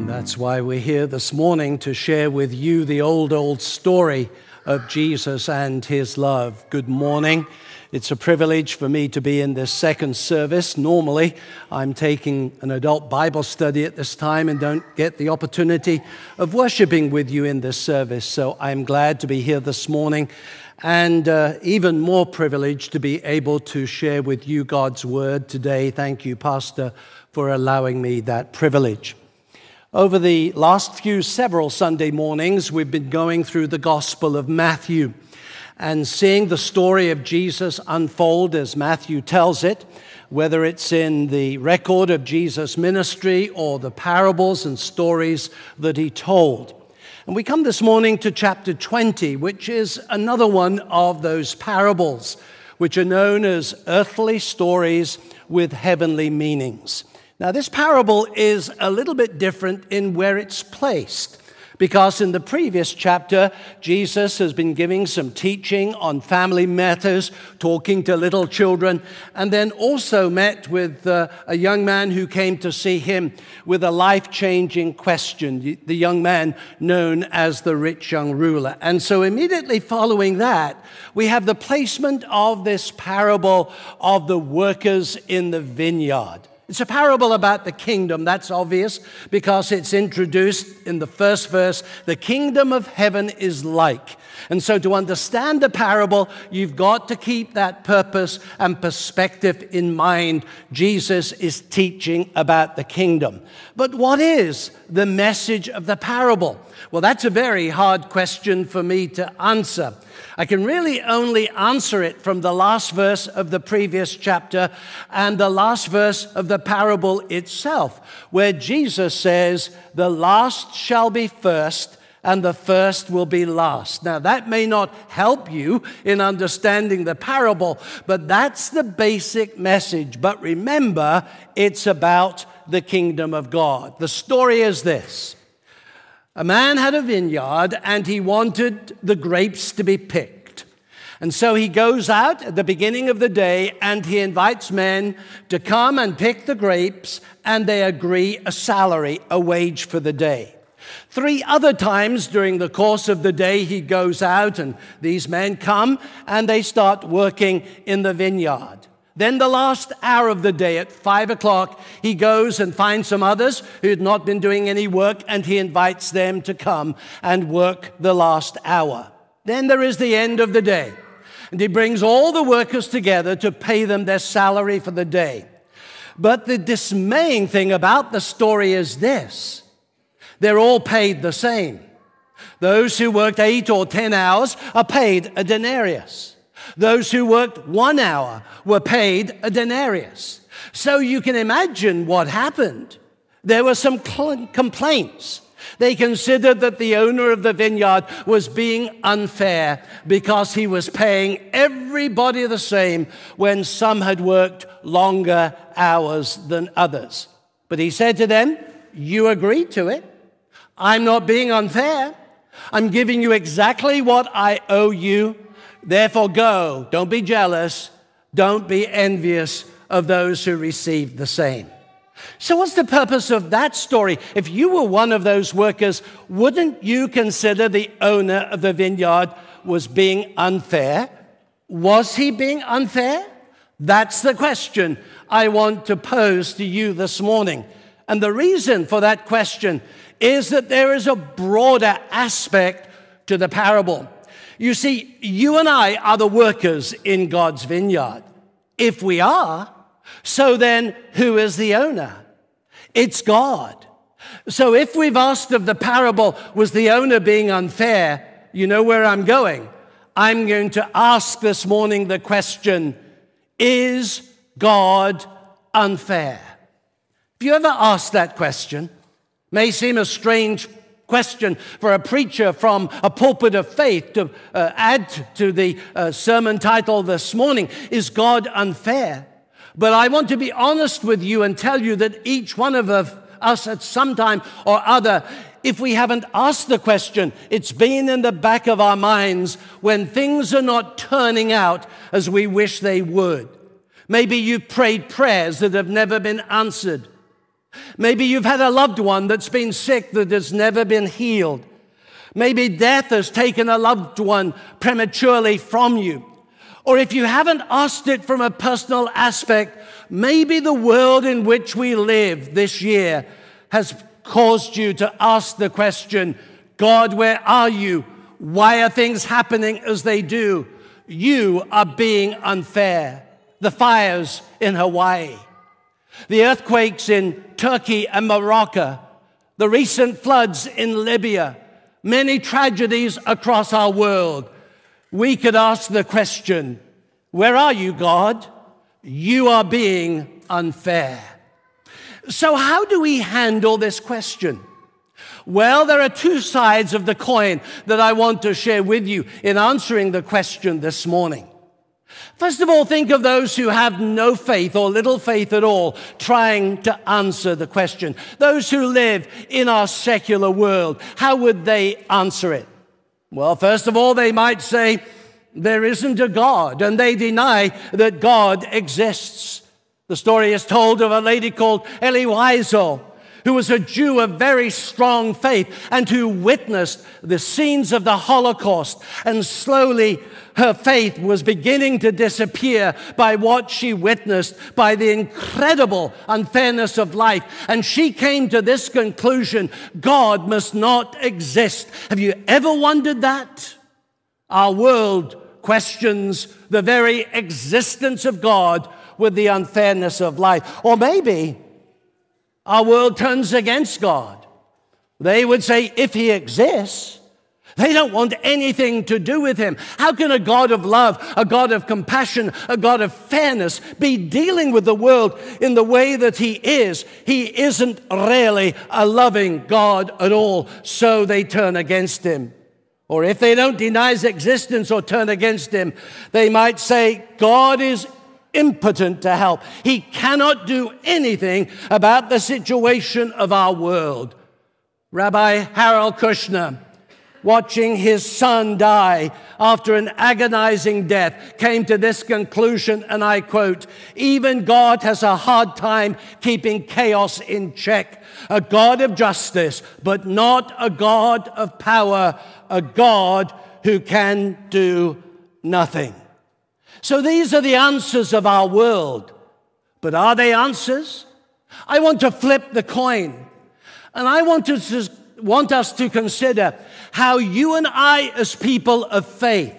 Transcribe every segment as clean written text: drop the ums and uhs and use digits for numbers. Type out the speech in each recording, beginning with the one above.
That's why we're here this morning to share with you the old story of Jesus and his love. Good morning. It's a privilege for me to be in this second service. Normally, I'm taking an adult Bible study at this time and don't get the opportunity of worshiping with you in this service. So I'm glad to be here this morning, and even more privileged to be able to share with you God's word today. Thank you, Pastor, for allowing me that privilege. Over the last several Sunday mornings, we've been going through the Gospel of Matthew and seeing the story of Jesus unfold as Matthew tells it, whether it's in the record of Jesus' ministry or the parables and stories that he told. And we come this morning to chapter 20, which is another one of those parables, which are known as earthly stories with heavenly meanings. Now, this parable is a little bit different in where it's placed, because in the previous chapter, Jesus has been giving some teaching on family matters, talking to little children, and then also met with a young man who came to see him with a life-changing question, the young man known as the rich young ruler. And so immediately following that, we have the placement of this parable of the workers in the vineyard. It's a parable about the kingdom. That's obvious because it's introduced in the first verse. The kingdom of heaven is like. And so to understand the parable, you've got to keep that purpose and perspective in mind. Jesus is teaching about the kingdom. But what is the message of the parable? Well, that's a very hard question for me to answer. I can really only answer it from the last verse of the previous chapter and the last verse of the parable itself, where Jesus says, "The last shall be first, and the first will be last." Now, that may not help you in understanding the parable, but that's the basic message. But remember, it's about the kingdom of God. The story is this. A man had a vineyard, and he wanted the grapes to be picked. And so he goes out at the beginning of the day, and he invites men to come and pick the grapes, and they agree a salary, a wage for the day. 3 other times during the course of the day, he goes out, and these men come, and they start working in the vineyard. Then the last hour of the day at 5 o'clock, he goes and finds some others who had not been doing any work, and he invites them to come and work the last hour. Then there is the end of the day, and he brings all the workers together to pay them their salary for the day. But the dismaying thing about the story is this. They're all paid the same. Those who worked 8 or 10 hours are paid a denarius. Those who worked 1 hour were paid a denarius. So you can imagine what happened. There were some complaints. They considered that the owner of the vineyard was being unfair because he was paying everybody the same when some had worked longer hours than others. But he said to them, "You agreed to it. I'm not being unfair. I'm giving you exactly what I owe you. Therefore go, don't be jealous, don't be envious of those who receive the same." So what's the purpose of that story? If you were one of those workers, wouldn't you consider the owner of the vineyard was being unfair? Was he being unfair? That's the question I want to pose to you this morning. And the reason for that question is that there is a broader aspect to the parable. You see, you and I are the workers in God's vineyard. If we are, so then who is the owner? It's God. So if we've asked of the parable, was the owner being unfair? You know where I'm going. I'm going to ask this morning the question, is God unfair? Have you ever asked that question? May seem a strange question for a preacher from a pulpit of faith to add to the sermon title this morning, is God unfair? But I want to be honest with you and tell you that each one of us at some time or other, if we haven't asked the question, it's been in the back of our minds when things are not turning out as we wish they would. Maybe you prayed prayers that have never been answered. Maybe you've had a loved one that's been sick that has never been healed. Maybe death has taken a loved one prematurely from you. Or if you haven't asked it from a personal aspect, maybe the world in which we live this year has caused you to ask the question, God, where are you? Why are things happening as they do? You are being unfair. The fires in Hawaii, the earthquakes in Turkey and Morocco, the recent floods in Libya, many tragedies across our world. We could ask the question, where are you, God? You are being unfair. So how do we handle this question? Well, there are two sides of the coin that I want to share with you in answering the question this morning. First of all, think of those who have no faith or little faith at all trying to answer the question. Those who live in our secular world, how would they answer it? Well, first of all, they might say, there isn't a God, and they deny that God exists. The story is told of a lady called Elie Wiesel, who was a Jew of very strong faith and who witnessed the scenes of the Holocaust. And slowly her faith was beginning to disappear by what she witnessed, by the incredible unfairness of life. And she came to this conclusion, God must not exist. Have you ever wondered that? Our world questions the very existence of God with the unfairness of life. Or maybe our world turns against God. They would say, if he exists, they don't want anything to do with him. How can a God of love, a God of compassion, a God of fairness be dealing with the world in the way that he is? He isn't really a loving God at all, so they turn against him. Or if they don't deny his existence or turn against him, they might say, God is impotent to help. He cannot do anything about the situation of our world. Rabbi Harold Kushner, watching his son die after an agonizing death, came to this conclusion, and I quote, even God has a hard time keeping chaos in check. A God of justice, but not a God of power, a God who can do nothing. So these are the answers of our world. But are they answers? I want to flip the coin. And I want us to consider how you and I, as people of faith,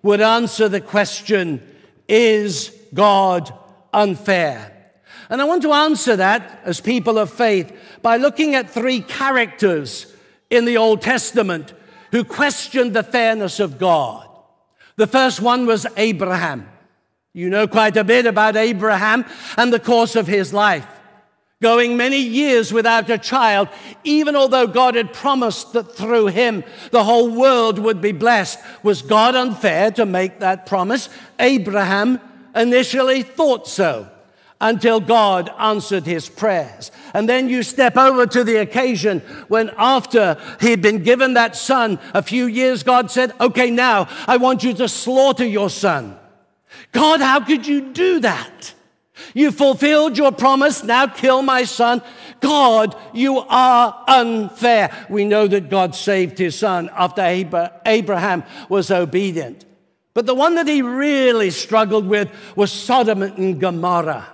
would answer the question, is God unfair? And I want to answer that as people of faith by looking at three characters in the Old Testament who questioned the fairness of God. The first one was Abraham. You know quite a bit about Abraham and the course of his life. Going many years without a child, even although God had promised that through him the whole world would be blessed. Was God unfair to make that promise? Abraham initially thought so, until God answered his prayers. And then you step over to the occasion when after he'd been given that son a few years, God said, okay, now I want you to slaughter your son. God, how could you do that? You fulfilled your promise, now kill my son. God, you are unfair. We know that God saved his son after Abraham was obedient. But the one that he really struggled with was Sodom and Gomorrah.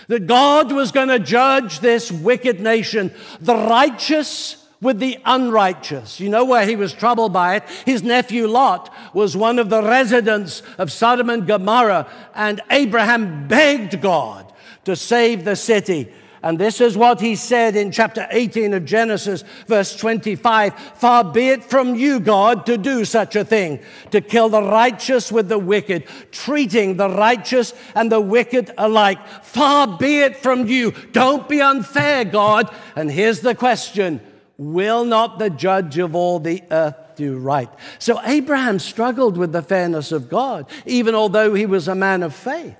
That God was going to judge this wicked nation, the righteous with the unrighteous. You know where he was troubled by it? His nephew Lot was one of the residents of Sodom and Gomorrah, and Abraham begged God to save the city. And this is what he said in chapter 18 of Genesis, verse 25. Far be it from you, God, to do such a thing, to kill the righteous with the wicked, treating the righteous and the wicked alike. Far be it from you. Don't be unfair, God. And here's the question. Will not the judge of all the earth do right? So Abraham struggled with the fairness of God, even although he was a man of faith.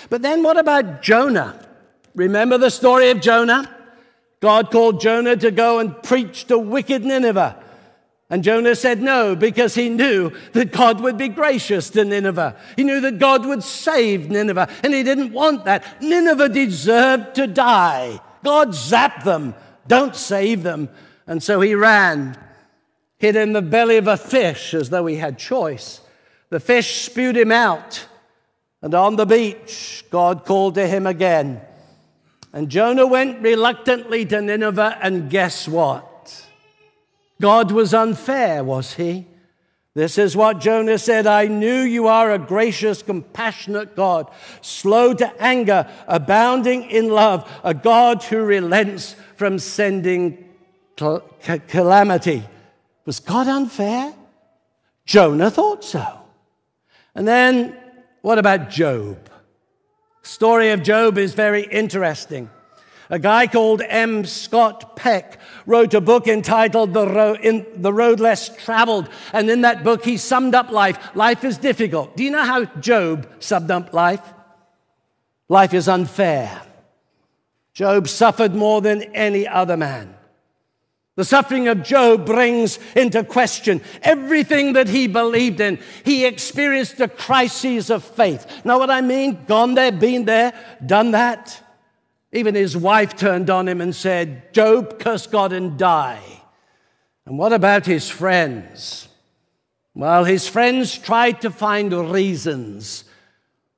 But then what about Jonah? Remember the story of Jonah? God called Jonah to go and preach to wicked Nineveh. And Jonah said no, because he knew that God would be gracious to Nineveh. He knew that God would save Nineveh, and he didn't want that. Nineveh deserved to die. God zapped them. Don't save them. And so he ran, hid in the belly of a fish as though he had choice. The fish spewed him out. And on the beach, God called to him again. And Jonah went reluctantly to Nineveh, and guess what? God was unfair, was he? This is what Jonah said, I knew you are a gracious, compassionate God, slow to anger, abounding in love, a God who relents from sending calamity. Was God unfair? Jonah thought so. And then, what about Job? The story of Job is very interesting. A guy called M. Scott Peck wrote a book entitled The Road Less Traveled. And in that book, he summed up life. Life is difficult. Do you know how Job summed up life? Life is unfair. Job suffered more than any other man. The suffering of Job brings into question everything that he believed in. He experienced a crisis of faith. Know what I mean? Gone there, been there, done that. Even his wife turned on him and said, Job, curse God and die. And what about his friends? Well, his friends tried to find reasons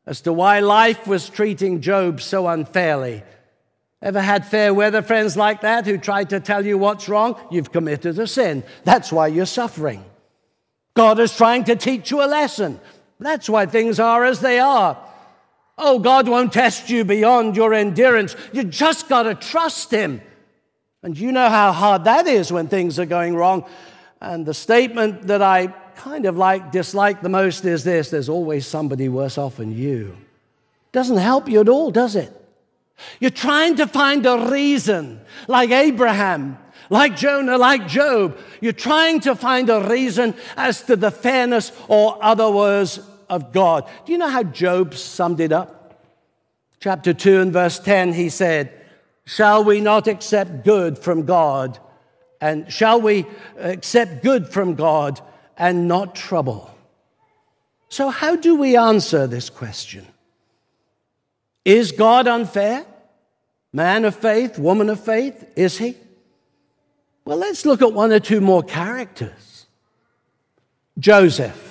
as to why life was treating Job so unfairly. Ever had fair weather friends like that who tried to tell you what's wrong? You've committed a sin. That's why you're suffering. God is trying to teach you a lesson. That's why things are as they are. Oh, God won't test you beyond your endurance. You just got to trust him. And you know how hard that is when things are going wrong. And the statement that I kind of dislike the most is this: there's always somebody worse off than you. Doesn't help you at all, does it? You're trying to find a reason, like Abraham, like Jonah, like Job. You're trying to find a reason as to the fairness or other words of God. Do you know how Job summed it up? Chapter 2 and verse 10, he said, shall we not accept good from God? And shall we accept good from God and not trouble? So how do we answer this question? Is God unfair? Man of faith, woman of faith, is he? Well, let's look at one or two more characters. Joseph.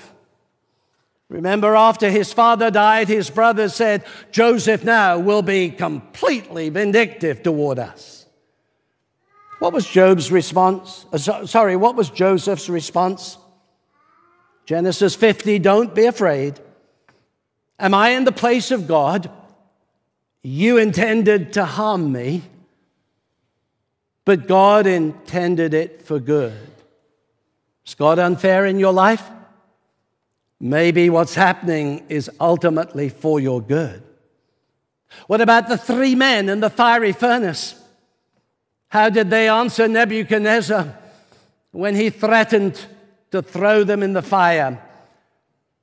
Remember, after his father died, his brothers said, Joseph now will be completely vindictive toward us. What was Job's response? What was Joseph's response? Genesis 50, don't be afraid. Am I in the place of God? You intended to harm me, but God intended it for good. Is God unfair in your life? Maybe what's happening is ultimately for your good. What about the three men in the fiery furnace? How did they answer Nebuchadnezzar when he threatened to throw them in the fire?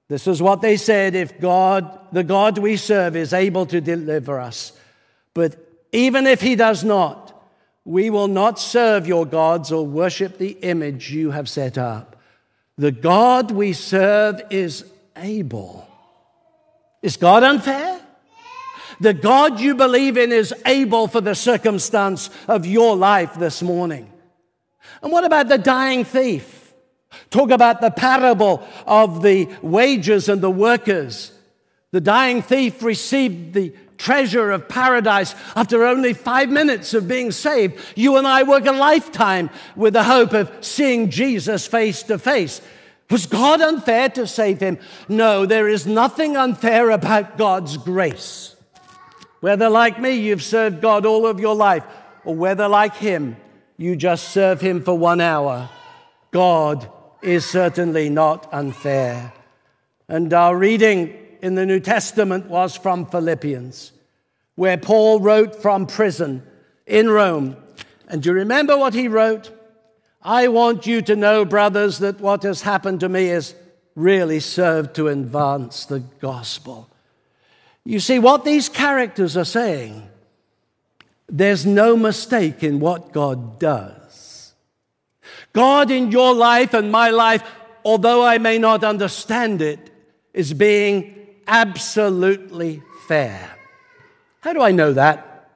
This is what they said: if God, the God we serve, is able to deliver us, but even if he does not, we will not serve your gods or worship the image you have set up. The God we serve is able. Is God unfair? The God you believe in is able for the circumstance of your life this morning. And what about the dying thief? Talk about the parable of the wages and the workers. The dying thief received the treasure of paradise after only 5 minutes of being saved. You and I work a lifetime with the hope of seeing Jesus face to face. Was God unfair to save him? No, there is nothing unfair about God's grace. Whether like me, you've served God all of your life, or whether like him, you just serve him for 1 hour, God is certainly not unfair. And our reading in the New Testament was from Philippians, where Paul wrote from prison in Rome. And do you remember what he wrote? I want you to know, brothers, that what has happened to me has really served to advance the gospel. You see, what these characters are saying, there's no mistake in what God does. God in your life and my life, although I may not understand it, is being absolutely fair. How do I know that?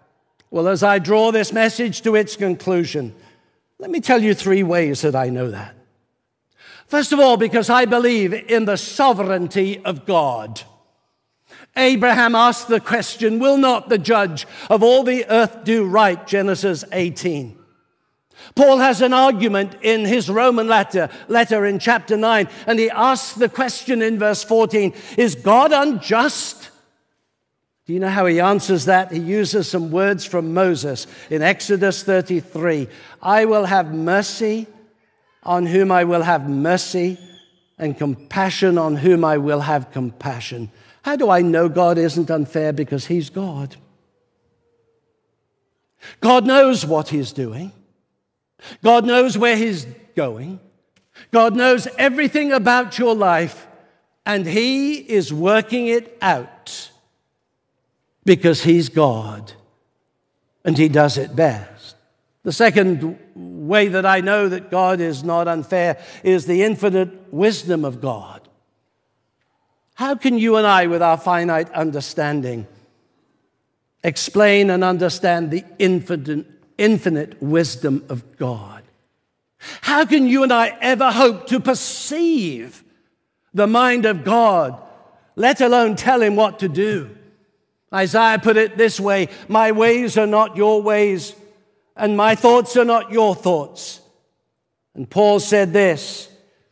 Well, as I draw this message to its conclusion, let me tell you 3 ways that I know that. First of all, because I believe in the sovereignty of God. Abraham asked the question, will not the judge of all the earth do right? Genesis 18. Paul has an argument in his Roman letter in chapter 9, and he asks the question in verse 14, is God unjust? Do you know how he answers that? He uses some words from Moses in Exodus 33. I will have mercy on whom I will have mercy, and compassion on whom I will have compassion. How do I know God isn't unfair? Because he's God. God knows what he's doing. God knows where he's going. God knows everything about your life, and he is working it out because he's God, and he does it best. The second way that I know that God is not unfair is the infinite wisdom of God. How can you and I, with our finite understanding, explain and understand the infinite wisdom of God? How can you and I ever hope to perceive the mind of God, let alone tell him what to do? Isaiah put it this way, my ways are not your ways, and my thoughts are not your thoughts. And Paul said this,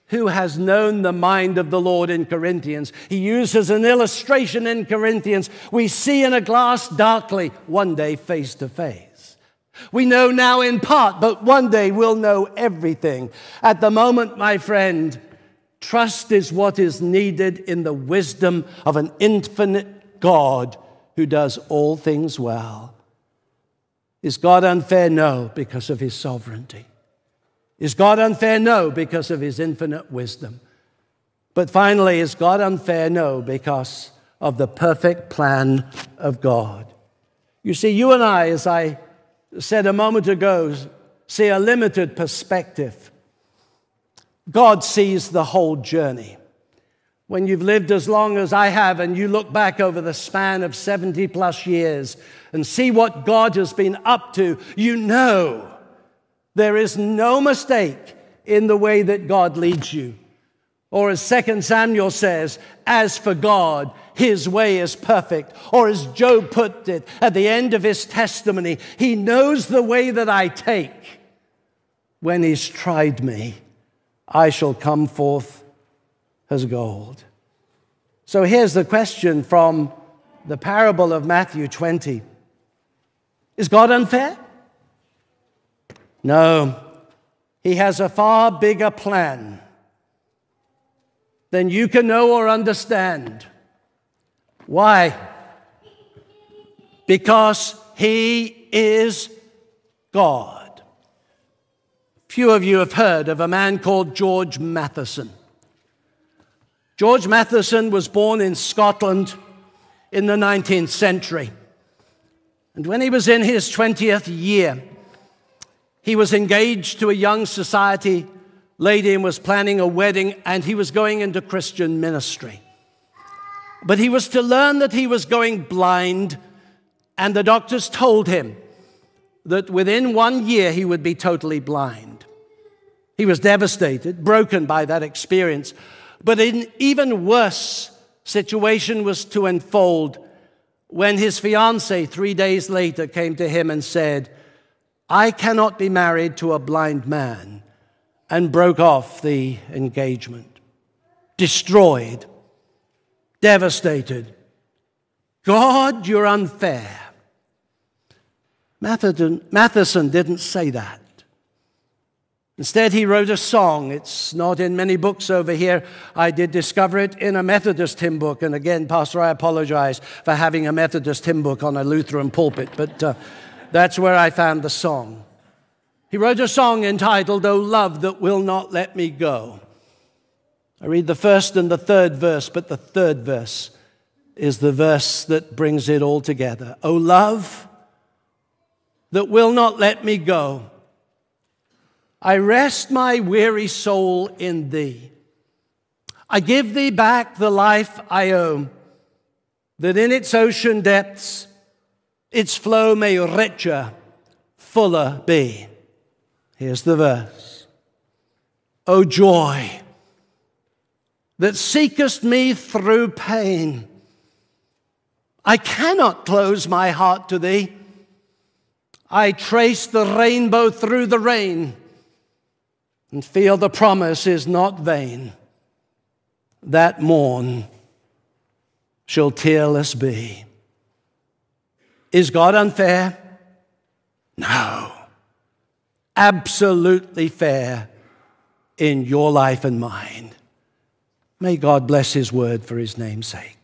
who has known the mind of the Lord in Corinthians? He uses an illustration in Corinthians. We see in a glass darkly, one day face to face. We know now in part, but one day we'll know everything. At the moment, my friend, trust is what is needed in the wisdom of an infinite God who does all things well. Is God unfair? No, because of his sovereignty. Is God unfair? No, because of his infinite wisdom. But finally, is God unfair? No, because of the perfect plan of God. You see, you and I, as I said a moment ago, see a limited perspective. God sees the whole journey. When you've lived as long as I have and you look back over the span of 70 plus years and see what God has been up to, you know there is no mistake in the way that God leads you. Or as 2 Samuel says, as for God, his way is perfect. Or as Job put it at the end of his testimony, he knows the way that I take. When he's tried me, I shall come forth as gold. So here's the question from the parable of Matthew 20. Is God unfair? No. He has a far bigger plan than you can know or understand. Why? Because he is God. Few of you have heard of a man called George Matheson. George Matheson was born in Scotland in the 19th century. And when he was in his 20th year, he was engaged to a young society lady and was planning a wedding, and he was going into Christian ministry. But he was to learn that he was going blind, and the doctors told him that within 1 year he would be totally blind. He was devastated, broken by that experience. But an even worse situation was to unfold when his fiancée 3 days later came to him and said, I cannot be married to a blind man, and broke off the engagement. Destroyed, devastated. God, you're unfair. Matheson didn't say that. Instead, he wrote a song. It's not in many books over here. I did discover it in a Methodist hymn book. And again, Pastor, I apologize for having a Methodist hymn book on a Lutheran pulpit, but that's where I found the song. He wrote a song entitled, O Love That Will Not Let Me Go. I read the first and the third verse, but the third verse is the verse that brings it all together. O love that will not let me go, I rest my weary soul in thee. I give thee back the life I owe, that in its ocean depths its flow may richer, fuller be. Here's the verse. O joy that seekest me through pain, I cannot close my heart to thee. I trace the rainbow through the rain and feel the promise is not vain. That morn shall tearless be. Is God unfair? No. Absolutely fair in your life and mine. May God bless his word for his name's sake.